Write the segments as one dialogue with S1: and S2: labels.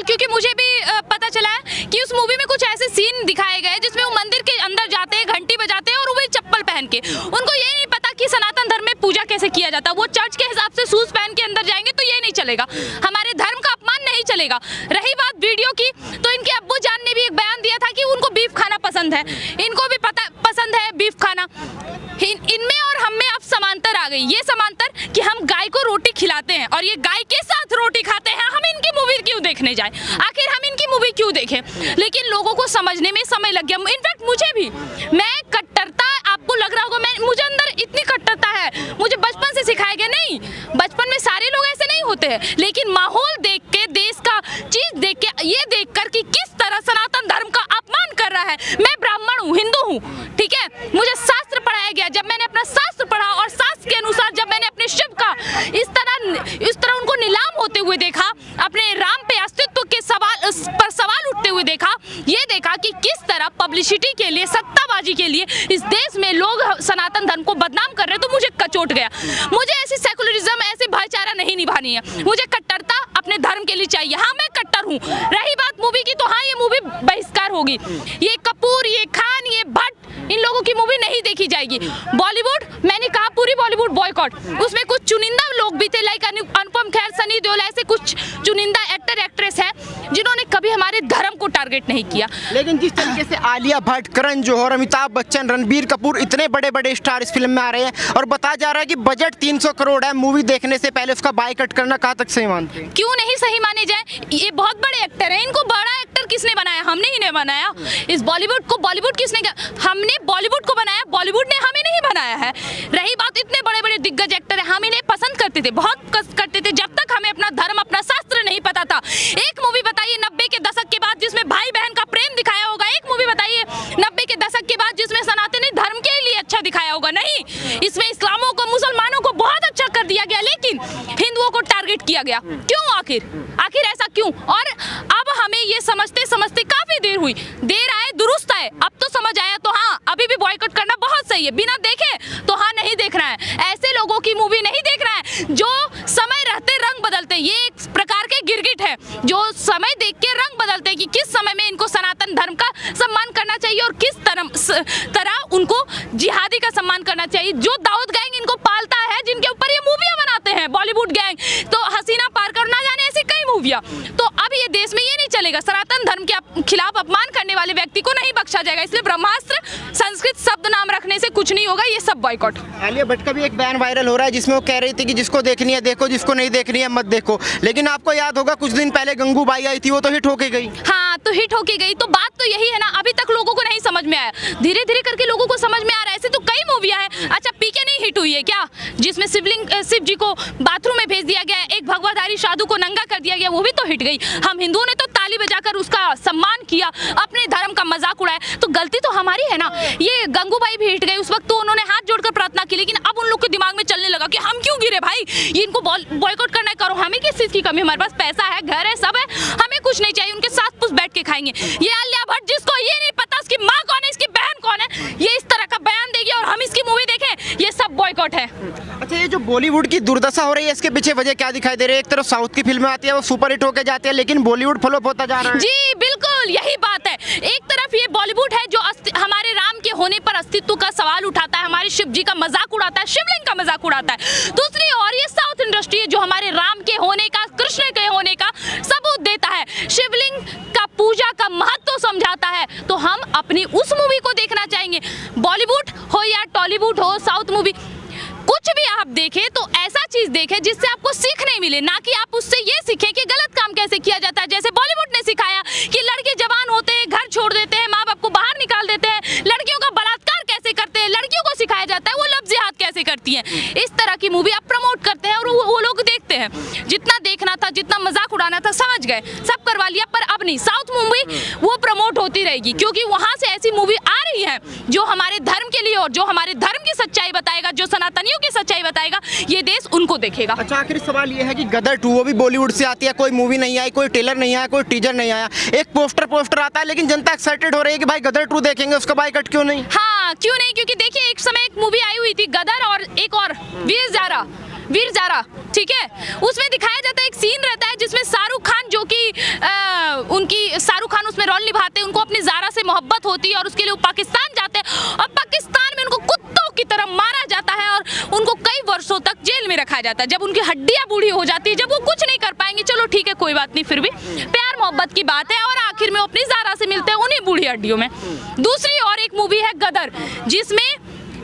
S1: क्योंकि मुझे भी पता चला है कि उस मूवी में कुछ ऐसे सीन दिखाए गए जिसमें वो मंदिर के अंदर जाते हैं, घंटी बजाते हैं और वो चप्पल पहन के। उनको ये नहीं पता कि सनातन धर्म में पूजा कैसे किया जाता है। वो चर्च के हिसाब से शूज पहन के अंदर जाएंगे तो ये नहीं चलेगा, हमारे धर्म का अपमान नहीं चलेगा। रही बात वीडियो की, तो इनके अब्बू जान ने भी एक बयान दिया था कि उनको बीफ खाना पसंद है, इनको भी पसंद है बीफ खाना। इनमें और हम में अब समांतर आ गई, ये समांतर कि हम गाय को रोटी खिलाते हैं और ये गाय के साथ रोटी खाते हैं। हम इनकी मूवी क्यों देखने जाए, आखिर हम इनकी मूवी क्यों देखें? लेकिन लोगों को समझने में समय लग गया। इनफैक्ट मुझे भी, मैं कट्टरता, आपको लग रहा होगा मुझे अंदर इतनी कट्टरता है, मुझे बचपन से सिखाया गया। नहीं, बचपन में सारे लोग ऐसे नहीं होते हैं, लेकिन माहौल देख के, देश का चीज देख के, ये देख कर कि किस तरह सनातन धर्म का अपमान कर रहा है। मैं ब्राह्मण हूँ, हिंदू हूँ, ठीक है, मुझे शास्त्र पढ़ाया गया। जब मैंने अपना शास्त्र पढ़ा और शास्त्र के अनुसार जब मैंने अपने शिव का इस तरह उनको नीलाम होते हुए देखा, अपने राम पे अस्तित्व के सवाल उठते हुए देखा, ये देखा कि किस तरह पब्लिसिटी के लिए, सत्ताबाजी के लिए इस देश में लोग सनातन धर्म को बदनाम कर रहे हैं, तो मुझे कचोट गया। मुझे ऐसी सेकुलरिज्म, ऐसी भाईचारा नहीं निभानी है, मुझे कट्टरता अपने धर्म के लिए चाहिए। हाँ, मैं कट्टर हूँ। रही बात मूवी की, तो हाँ, ये मूवी बहिष्कार होगी। ये कपूर, ये खान, ये भट्ट, इन लोगों की मूवी नहीं देखी जाएगी। बॉलीवुड, मैंने कहा पूरी बॉलीवुड बॉयकॉट। उसमें कुछ चुनिंदा लोग भी थे, लाइक अनुपम खेर, सनी देओल, ऐसे कुछ चुनिंदा एक्टर एक्ट्रेस हैं जिन्होंने कभी हमारे धर्म को टारगेट नहीं किया।
S2: लेकिन जिस तरीके से आलिया भट्ट, करण जौहर, अमिताभ बच्चन, रणबीर कपूर, इतने बड़े बड़े स्टार इस फिल्म में आ रहे हैं और बताया जा रहा है कि बजट 300 करोड़ है, मूवी देखने से पहले उसका बायकॉट करना कहाँ तक सही मानते हैं?
S1: क्यों नहीं सही माने जाए? ये बहुत बड़े एक्टर हैं, इनको बड़ा एक्टर किसने बनाया? हमने ही नहीं बनाया। इस बॉलीवुड को बॉलीवुड किसने किया? हमने बॉलीवुड को बनाया, बॉलीवुड ने हमें नहीं बनाया है। रही बात, इतने बड़े बड़े दिग्गज एक्टर हैं, हम इन्हें पसंद करते थे, बहुत करते थे, जब तक हमें अपना धर्म, अपना शास्त्र नहीं पता था। एक मूवी बताइए 90 के दशक के बाद जिसमें भाई बहन का प्रेम दिखाया होगा? एक मूवी बताइए 90 के दशक के बाद जिसमें सनातनी धर्म के लिए अच्छा दिखाया होगा? नहीं, इसमें इस्लामों को, मुसलमानों को बहुत अच्छा कर दिया गया, लेकिन हिंदुओं को टारगेट किया गया। क्यों? आखिर ऐसा क्यों? और अब हमें ये समझते समझते काफी देर हुई, देर आए दुरुस्त आए, अब तो समझ आया। तो हाँ, अभी भी बॉयकॉट करना बहुत सही है, बिना देखे तो हाँ, नहीं देखना है, ऐसे लोगों की मूवी नहीं देखना है जो समय रहते रंग बदलते हैं। ये एक प्रकार के गिरगिट है जो समय देख के रंग बदलते हैं कि किस समय में इनको सनातन धर्म का सम्मान करना चाहिए और किस तरह उनको जिहादी का सम्मान करना चाहिए। जो दाऊद गैंग इनको पालता है, जिनके ऊपर ये मूवियां बनाते हैं, बॉलीवुड गैंग, तो हसीना पारकर, ना जाने ऐसी कई मूवियां। तो अब ये देश में ये नहीं चलेगा, सनातन धर्म के खिलाफ अपमान करने वाले व्यक्ति को नहीं बख्शा जाएगा। इसलिए ब्रह्मास्त्र संस्कृत शब्द नाम रखने से कुछ नहीं होगा, ये सब बॉयकॉट।
S2: आलिया भट्ट का भी एक बयान वायरल हो रहा है जिसमें वो कह रही थी कि जिसको देखनी है देखो, जिसको नहीं देखनी है मत देखो। लेकिन आपको याद होगा कुछ दिन पहले गंगूबाई आई थी, वो तो हिट होके गई।
S1: हाँ, तो हिट होके गई, तो बात तो यही है ना, अभी तक लोगों को नहीं समझ में आया, धीरे धीरे करके लोगों को समझ में आ रहा है। ऐसे तो कई मूवियां हैं। अच्छा, पीके नहीं हिट हुई है क्या, जिसमें शिव जी को बाथरूम में भेज दिया गया, एक भगवाधारी साधु को नंगा कर दिया गया, वो भी तो हिट गई। हम हिंदुओं ने तो ताली बजाकर उसका सम्मान किया, अपने धर्म का मजाक उड़ाया, तो गलती तो हमारी है ना। ये गंगूबाई भी हिट गई, उस वक्त तो उन्होंने हाथ जोड़कर प्रार्थना की, लेकिन अब उन लोग के दिमाग में चलने लगा कि हम क्यों गिरे भाई, ये इनको बॉयकॉट करना है, करो, हमें किस चीज की कमी, हमारे पास पैसा है, घर है, सब है, हमें कुछ नहीं चाहिए, उनके साथ पुस बैठ के खाएंगे। ये आलिया भट्ट, जिसको ये नहीं पता उसकी माँ कौन है, इसकी बहन कौन है, ये इस तरह का बयान देगी और हम इसकी मूवी देखें, ये सब बॉयकॉट है।
S2: अच्छा, ये जो बॉलीवुड की दुर्दशा हो रही है, इसके पीछे वजह क्या दिखाई दे रही है? एक तरफ साउथ की फिल्में आती है, वो सुपर हिट होके जाती है, लेकिन बॉलीवुड फ्लॉप होता जा रहा है।
S1: जी बिल्कुल, यही बात है। एक तरफ ये बॉलीवुड है जो हमारे राम के होने पर अस्तित्व का सवाल उठाता है, हमारे शिव जी का मजाक उड़ाता है, शिवलिंग का मजाक उड़ाता है। दूसरी ओर ये साउथ इंडस्ट्री है जो हमारे राम के होने का, कृष्ण के होने का सबूत देता है, शिवलिंग का पूजा का महत्व समझाता है। तो हम अपनी उस मूवी को देखना चाहेंगे, बॉलीवुड हो या टॉलीवुड हो, साउथ मूवी, कुछ भी आप देखें तो ऐसा चीज देखें जिससे आपको सीखने मिले, ना कि आप उससे ये सीखें कि गलत काम कैसे किया जाता है। जैसे बॉलीवुड ने सिखाया कि लड़के जवान होते हैं, घर छोड़ देते हैं, माँ बाप को बाहर निकाल देते हैं, लड़कियों का बलात्कार कैसे करते हैं, लड़कियों को सिखाया जाता है वो लव जिहाद कैसे करती हैं। इस तरह की मूवी आप प्रमोट करते हैं और वो लोग देखते हैं। जितना देखना था, जितना मजाक उड़ाना था, समझ गए, सब करवा लिया, पर अब नहीं। साउथ मूवी वो प्रमोट होती रहेगी क्योंकि वहां से ऐसी मूवी आ रही है जो हमारे धर्म के लिए और जो हमारे धर्म की सच्चाई बताएगा, जो सनातनियों की सच्चाई बताएगा, ये देश उनको देखेगा।
S2: अच्छा, आखिरी सवाल ये है कि गदर 2 वो भी बॉलीवुड से आती है, कोई मूवी नहीं आई, कोई ट्रेलर नहीं आया, कोई टीजर नहीं आया, एक पोस्टर आता है, लेकिन जनता एक्साइटेड हो रही है कि भाई गदर 2 देखेंगे, उसका बायकॉट क्यों नहीं?
S1: हाँ, क्यों नहीं, क्योंकि देखिए एक समय एक मूवी आई हुई थी गदर और एक और वीर जारा, ठीक है, उसमें दिखाया जाता है, एक सीन रहता है जिसमें शाहरुख खान जो कि पाकिस्तान जाते हैं और पाकिस्तान में उनको कुत्तों की तरह मारा जाता है और उनको कई वर्षों तक जेल में रखा जाता है। जब उनकी हड्डियां बूढ़ी हो जाती है, जब वो कुछ नहीं कर पाएंगे, चलो ठीक है कोई बात नहीं, फिर भी प्यार मोहब्बत की बात है और आखिर में वो अपनी ज़ारा से मिलते हैं उन्हीं बूढ़ी हड्डियों में। दूसरी और एक मूवी है गदर, जिसमें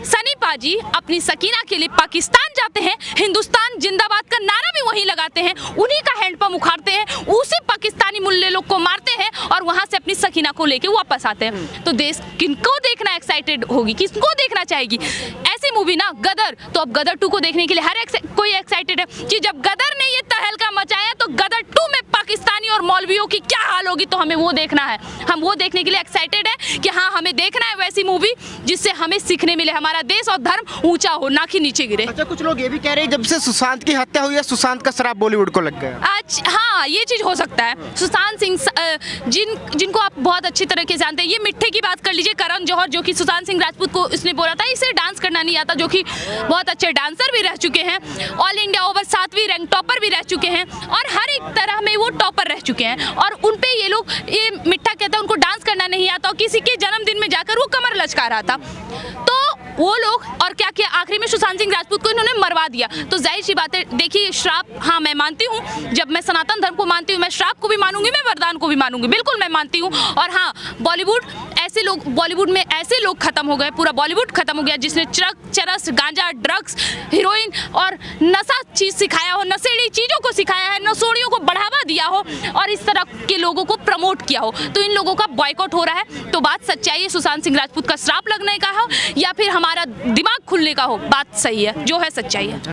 S1: सनी पाजी अपनी सकीना के लिए पाकिस्तान जाते हैं, हिंदुस्तान जिंदाबाद का नारा भी वहीं लगाते हैं, उन्हीं का हैंडपंप उखाड़ते हैं, उसी पाकिस्तानी मुल्ले लोग को मारते हैं और वहां से अपनी सकीना को लेके वापस आते हैं। तो देश किनको देखना एक्साइटेड होगी, किसको देखना चाहेगी ऐसी मूवी ना गदर। तो अब गदर 2 को देखने के लिए कोई एक्साइटेड है कि जब गदर ने ये तहलका मचाया तो गदर 2 में पाकिस्तानी और मौलवियों की क्या हाल होगी, तो हमें वो देखना है। हम वो देखने के लिए एक्साइटेड है कि हाँ हमें देखना है वैसी मूवी जिससे हमें सीखने मिले, हमारा देश और धर्म ऊंचा हो ना कि नीचे गिरे।
S2: अच्छा, कुछ लोग ये भी कह रहे हैं जब से सुशांत की हत्या हुई है सुशांत का शराब बॉलीवुड को लग गया।
S1: आज हाँ ये चीज़ हो सकता है। सुशांत सिंह जिनको आप बहुत अच्छी तरह से जानते हैं, ये मिट्ठे की बात कर लीजिए, करण जौहर जो कि सुशांत सिंह राजपूत को इसने बोला था इसे डांस करना नहीं आता, जो कि बहुत अच्छे डांसर भी रह चुके हैं, ऑल इंडिया ओवर 7वीं रैंक टॉपर भी रह चुके हैं और हर एक तरह में वो टॉपर रह चुके हैं। और उन पे ये लोग ये मिट्ठा कहता है उनको डांस करना नहीं आता और किसी के जन्मदिन में जाकर वो कमर लचका रहा था, तो वो लोग और क्या किया, आखिरी में सुशांत सिंह राजपूत को इन्होंने मरवा दिया। तो जाहिर सी बात है, देखिए श्राप, हाँ मैं मानती हूँ, जब मैं सनातन धर्म को मानती हूँ मैं श्राप को भी मानूंगी, मैं वरदान को भी मानूंगी, बिल्कुल मैं मानती हूँ। और हाँ बॉलीवुड में ऐसे लोग खत्म हो गए, पूरा बॉलीवुड खत्म हो गया जिसने चरस गांजा ड्रग्स हीरोइन और नशा चीज सिखाया हो, नशेड़ी चीजों को सिखाया है, नशोड़ियों को बढ़ावा दिया हो और इस तरह के लोगों को प्रमोट किया हो, तो इन लोगों का बॉयकॉट हो रहा है। तो बात सच्चाई है, सुशांत सिंह राजपूत का श्राप लगने का हो या फिर हमारा दिमाग खुलने का हो, बात सही है, जो है सच्चाई है।